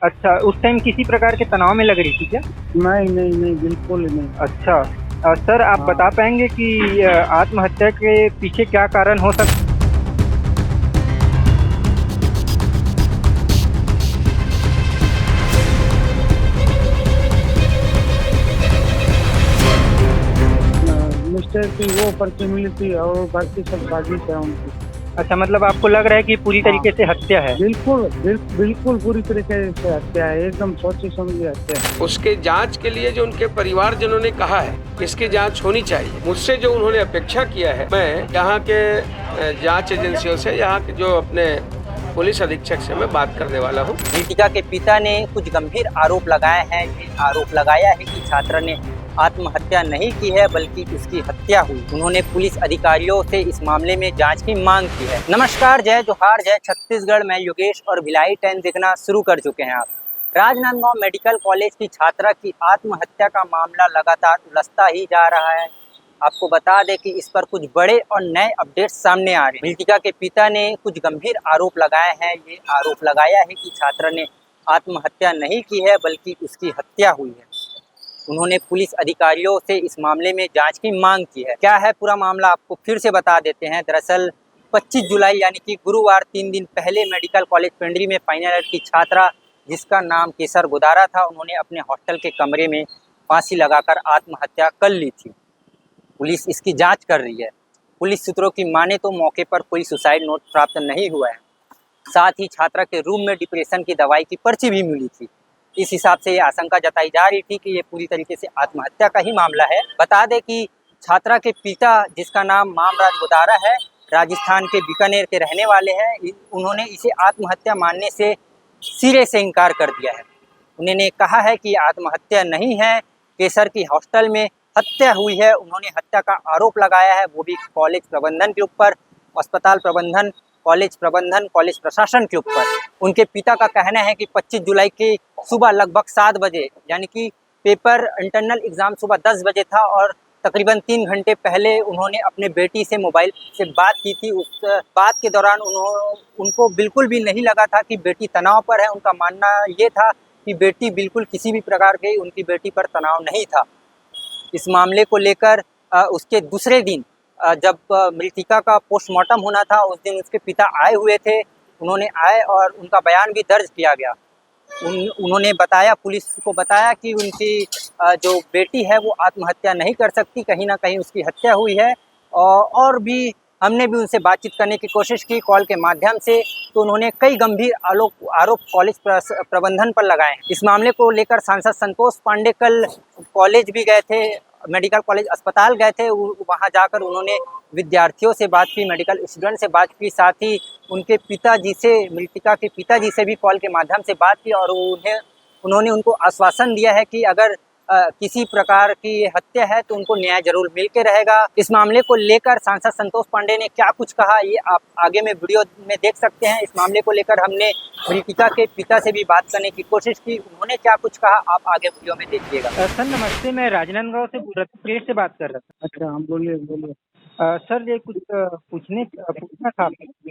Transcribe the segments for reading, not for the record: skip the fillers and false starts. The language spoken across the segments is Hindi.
अच्छा, उस टाइम किसी प्रकार के तनाव में लग रही थी क्या? नहीं नहीं नहीं, बिल्कुल ही नहीं। अच्छा। सर आप हाँ। बता पाएँगे कि आत्महत्या के पीछे क्या कारण हो सक मिस्टेक थी, वो पर्ची मिली थी और बाकी सब साजिश है उनकी। अच्छा, मतलब आपको लग रहा है कि पूरी हाँ, तरीके से हत्या है? बिल्कुल पूरी तरीके से हत्या है, एकदम सोची समझी हत्या है। उसके जांच के लिए जो उनके परिवारजनों ने कहा है कि इसकी जांच होनी चाहिए, मुझसे जो उन्होंने अपेक्षा किया है, मैं यहाँ के जांच एजेंसियों से, यहाँ के जो अपने पुलिस अधीक्षक से मैं बात करने वाला हूँ। दीपिका के पिता ने कुछ गंभीर आरोप लगाए हैं। ये आरोप लगाया है कि छात्रा ने आत्महत्या नहीं की है बल्कि उसकी हत्या हुई। उन्होंने पुलिस अधिकारियों से इस मामले में जांच की मांग की है। नमस्कार, जय जोहार, जय छत्तीसगढ़। मैं योगेश और भिलाई टाइम देखना शुरू कर चुके हैं आप। राजनांदगांव मेडिकल कॉलेज की छात्रा की आत्महत्या का मामला लगातार उलझता ही जा रहा है। आपको बता दें कि इस पर कुछ बड़े और नए अपडेट्स सामने आ रहे हैं। मृतिका के पिता ने कुछ गंभीर आरोप लगाए हैं। ये आरोप लगाया है कि छात्रा ने आत्महत्या नहीं की है बल्कि उसकी हत्या हुई है। उन्होंने पुलिस अधिकारियों से इस मामले में जांच की मांग की है। क्या है पूरा मामला, आपको फिर से बता देते हैं। दरअसल 25 जुलाई यानी कि गुरुवार 3 दिन पहले मेडिकल कॉलेज पेंड्री में फाइनल ईयर की छात्रा जिसका नाम केसर गुदारा था, उन्होंने अपने हॉस्टल के कमरे में फांसी लगाकर आत्महत्या कर ली थी। पुलिस इसकी जांच कर रही है। पुलिस सूत्रों की माने तो मौके पर कोई सुसाइड नोट प्राप्त नहीं हुआ है। साथ ही छात्रा के रूम में डिप्रेशन की दवाई की पर्ची भी मिली थी। इस हिसाब से ये आशंका जताई जा रही थी कि ये पूरी तरीके से आत्महत्या का ही मामला है। बता दें कि छात्रा के पिता जिसका नाम मामराज गुदारा है, राजस्थान के बीकानेर के रहने वाले हैं। उन्होंने इसे आत्महत्या मानने से सिरे से इनकार कर दिया है। उन्होंने कहा है कि आत्महत्या नहीं है, केसर की हॉस्टल में हत्या हुई है। उन्होंने हत्या का आरोप लगाया है, वो भी कॉलेज प्रबंधन के ऊपर, अस्पताल प्रबंधन, कॉलेज प्रशासन के ऊपर। उनके पिता का कहना है कि 25 जुलाई की सुबह लगभग 7 बजे यानी कि पेपर इंटरनल एग्ज़ाम सुबह 10 बजे था और तकरीबन 3 घंटे पहले उन्होंने अपने बेटी से मोबाइल से बात की थी। उस बात के दौरान उनको बिल्कुल भी नहीं लगा था कि बेटी तनाव पर है। उनका मानना ये था कि बेटी बिल्कुल किसी भी प्रकार के उनकी बेटी पर तनाव नहीं था। इस मामले को लेकर उसके दूसरे दिन जब मृतिका का पोस्टमार्टम होना था, उस दिन उसके पिता आए हुए थे। उन्होंने आए और उनका बयान भी दर्ज किया गया। उन्होंने बताया, पुलिस को बताया कि उनकी जो बेटी है वो आत्महत्या नहीं कर सकती, कहीं ना कहीं उसकी हत्या हुई है। और भी हमने भी उनसे बातचीत करने की कोशिश की कॉल के माध्यम से, तो उन्होंने कई गंभीर आरोप कॉलेज प्रबंधन पर लगाए हैं। इस मामले को लेकर सांसद संतोष पांडे कल कॉलेज भी गए थे, मेडिकल कॉलेज अस्पताल गए थे। वहां जाकर उन्होंने विद्यार्थियों से बात की, मेडिकल स्टूडेंट से बात की, साथ ही उनके पिताजी से, मृतिका के पिताजी से भी कॉल के माध्यम से बात की और उन्होंने उनको आश्वासन दिया है कि अगर किसी प्रकार की हत्या है तो उनको न्याय जरूर मिल के रहेगा। इस मामले को लेकर सांसद संतोष पांडे ने क्या कुछ कहा, ये आप आगे में वीडियो में देख सकते हैं। इस मामले को लेकर हमने मृतिका के पिता से भी बात करने की कोशिश की, उन्होंने क्या कुछ कहा आप आगे वीडियो में देखिएगा। सर नमस्ते, मैं राजनांदगांव से प्रेस से बात कर रहा था। अच्छा, हम बोलिए बोलिए। सर ये कुछ पूछना था आपसे।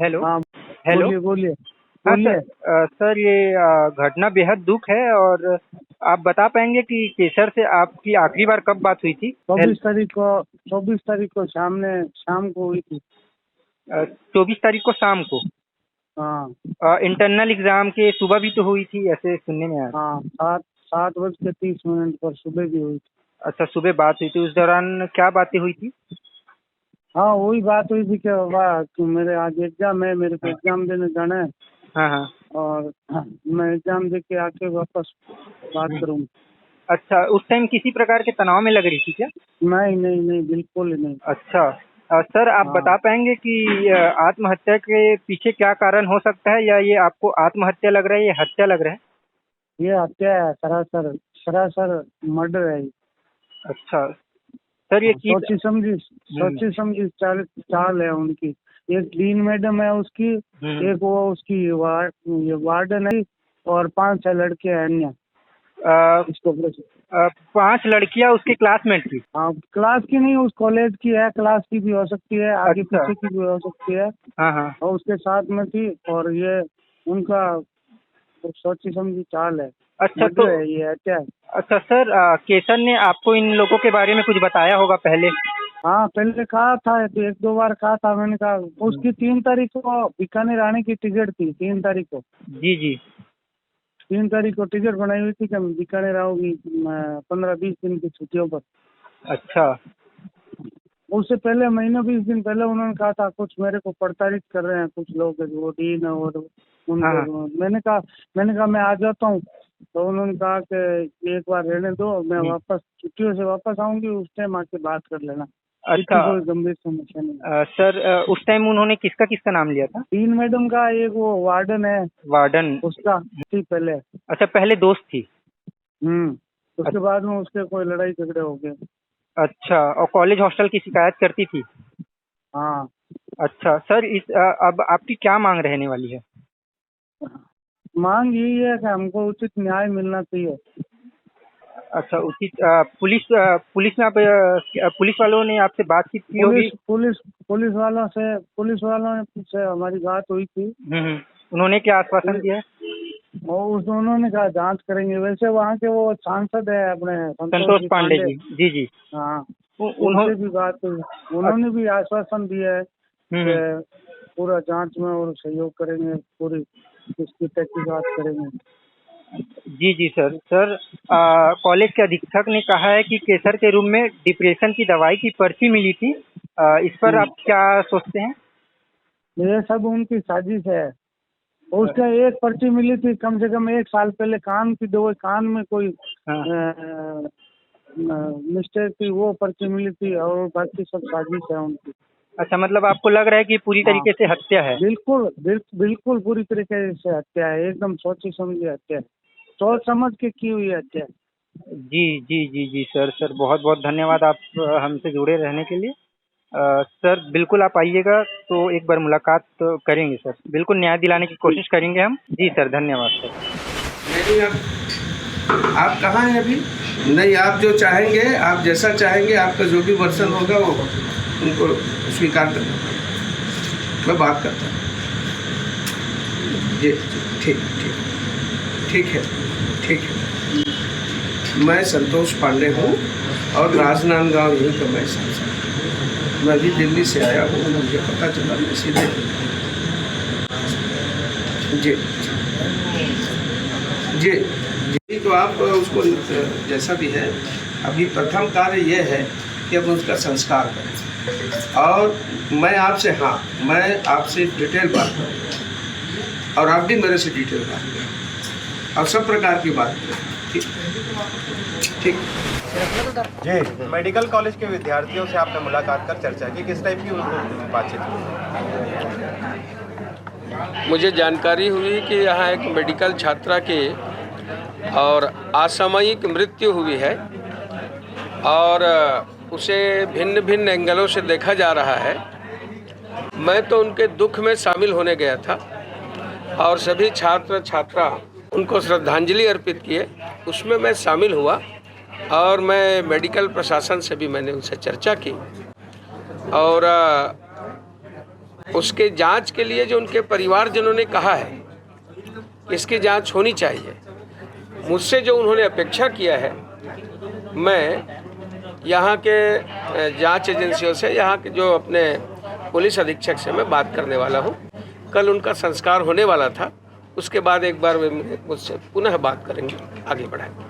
हेलो? हाँ, हेलो? बोलिए बोलिए हाँ बोलिए। सर ये घटना बेहद दुख है और आप बता पाएंगे कि केसर से आपकी आखिरी बार कब बात हुई थी? 24 तारीख को शाम को हुई थी। 24 तारीख को शाम को। हाँ इंटरनल एग्जाम के सुबह भी तो हुई थी, ऐसे सुनने में आया। हाँ, 7:30 पर सुबह भी हुई थी। अच्छा, सुबह बात हुई थी, उस दौरान क्या बातें हुई थी? हाँ, वही बात हुई थी कि वाह कि मेरे आज एग्जाम है, मेरे को एग्जाम देने जाना है हाँ हाँ। और मैं एग्जाम दे के आके वापस बात करूँगा। अच्छा, उस टाइम किसी प्रकार के तनाव में लग रही थी क्या? नहीं नहीं नहीं, बिल्कुल ही नहीं। अच्छा। सर आप हाँ, बता पाएंगे कि आत्महत्या के पीछे क्या कारण हो सकता है, या ये आपको आत्महत्या लग रहा है, ये हत्या लग रहा है? ये हत्या है, सरासर सरासर मर्डर है ये। अच्छा। सर ये सोची समझी चाल है उनकी। एक डीन मैडम है उसकी, एक वो उसकी ये वार्डन है और 5-6 लड़के हैं अन्य। इसको 5 लड़कियां उसके क्लासमेट थी? हाँ, क्लास की नहीं, उस कॉलेज की है, क्लास की भी हो सकती है, आगे अच्छा। पीछे की भी हो सकती है। हाँ हाँ। और उसके साथ में थी और ये उनका सोची समझी चाल है। अच्छा मर्डर तो है ये, हत्या है। अच्छा सर, केसर ने आपको इन लोगों के बारे में कुछ बताया होगा पहले? हाँ पहले कहा था, तो 1-2 बार कहा था। मैंने कहा उसकी 3 तारीख को बीकानेर आने की टिकट थी, 3 तारीख को। जी जी। 3 तारीख को टिकट बनाई हुई थी कि मैं बीकानेर आऊंगी 15-20 दिन की छुट्टियों पर। अच्छा। उससे पहले महीने 20 दिन पहले उन्होंने कहा था कुछ मेरे को प्रताड़ित कर रहे हैं कुछ लोग, वो डीन और हाँ। उनको। मैंने कहा मैं आ जाता हूँ। तो उन्होंने कहा कि एक बार रहने दो, मैं वापस छुट्टियों से वापस आऊंगी, उस टाइम आके बात कर लेना। अच्छा। इतनी कोई गंभीर समस्या नहीं। सर, उस टाइम उन्होंने किसका किसका नाम लिया था? डीन मैडम का, एक वो वार्डन है वार्डन। उसका थी पहले। अच्छा, पहले दोस्त थी। उसके बाद में उसके कोई लड़ाई झगड़े हो गए। अच्छा, और कॉलेज हॉस्टल की शिकायत करती थी? हाँ। अच्छा सर, अब आपकी क्या मांग रहने वाली है? मांग यही है कि हमको उचित न्याय मिलना चाहिए। अच्छा, उचित पुलिस में आप पुलिस वालों ने आपसे बातचीत की होगी? पुलिस वालों से हमारी बात हुई थी। उन्होंने क्या आश्वासन दिया है? उन्होंने कहा जांच करेंगे। वैसे वहाँ के वो सांसद है अपने संतोष पांडे जी। जी जी। हाँ, उनसे भी बात हुई। उन्होंने भी आश्वासन दिया है कि पूरा जांच में और सहयोग करेंगे, पूरी इसकी तहकीकात करेंगे। जी जी सर। सर, कॉलेज के अधीक्षक ने कहा है कि केसर के रूम में डिप्रेशन की दवाई की पर्ची मिली थी। इस पर आप क्या सोचते हैं? ये सब उनकी साजिश है। उसका एक पर्ची मिली थी कम से कम 1 साल पहले, कान की दवाई, कान में कोई मिस्टेक थी, वो पर्ची मिली थी, और बाकी सब साजिश है उनकी। अच्छा, मतलब आपको लग रहा है कि पूरी तरीके से हत्या है? बिल्कुल पूरी तरीके से हत्या है, एकदम सोची समझी हत्या है, सोच समझ के की हुई हत्या है। जी जी जी जी सर। सर, बहुत बहुत धन्यवाद आप हमसे जुड़े रहने के लिए। सर, बिल्कुल आप आइएगा तो एक बार मुलाकात तो करेंगे सर। बिल्कुल न्याय दिलाने की कोशिश करेंगे हम। जी सर, धन्यवाद सर। नहीं, आप कहाँ हैं अभी? नहीं, आप जो चाहेंगे, आप जैसा चाहेंगे, आपका जो भी वर्सन होगा वो उनको स्वीकार करना, मैं बात करता हूँ। जी, ठीक है। मैं संतोष पांडे हूँ और राजनांदगांव यहीं का मैं सांसद। मैं अभी दिल्ली से आया हूँ, मुझे पता चला, मैं सीधे जी तो आप उसको जैसा भी है, अभी प्रथम कार्य ये है कि अब उसका संस्कार करें। और मैं आपसे डिटेल बात करूँ और आप भी मेरे से डिटेल बात करें और सब प्रकार की बात करें। ठीक। जी, मेडिकल कॉलेज के विद्यार्थियों से आपने मुलाकात कर चर्चा की, किस टाइप की उनको बातचीत हुई? मुझे जानकारी हुई कि यहाँ एक मेडिकल छात्रा की और असामयिक मृत्यु हुई है और उसे भिन्न भिन्न एंगलों से देखा जा रहा है। मैं तो उनके दुख में शामिल होने गया था और सभी छात्र छात्रा उनको श्रद्धांजलि अर्पित किए, उसमें मैं शामिल हुआ। और मैं मेडिकल प्रशासन से भी मैंने उनसे चर्चा की और उसके जांच के लिए जो उनके परिवारजनों ने कहा है इसकी जांच होनी चाहिए, मुझसे जो उन्होंने अपेक्षा किया है, मैं यहाँ के जांच एजेंसियों से, यहाँ के जो अपने पुलिस अधीक्षक से मैं बात करने वाला हूँ। कल उनका संस्कार होने वाला था, उसके बाद एक बार वे मुझसे पुनः बात करेंगे, आगे बढ़ाएंगे।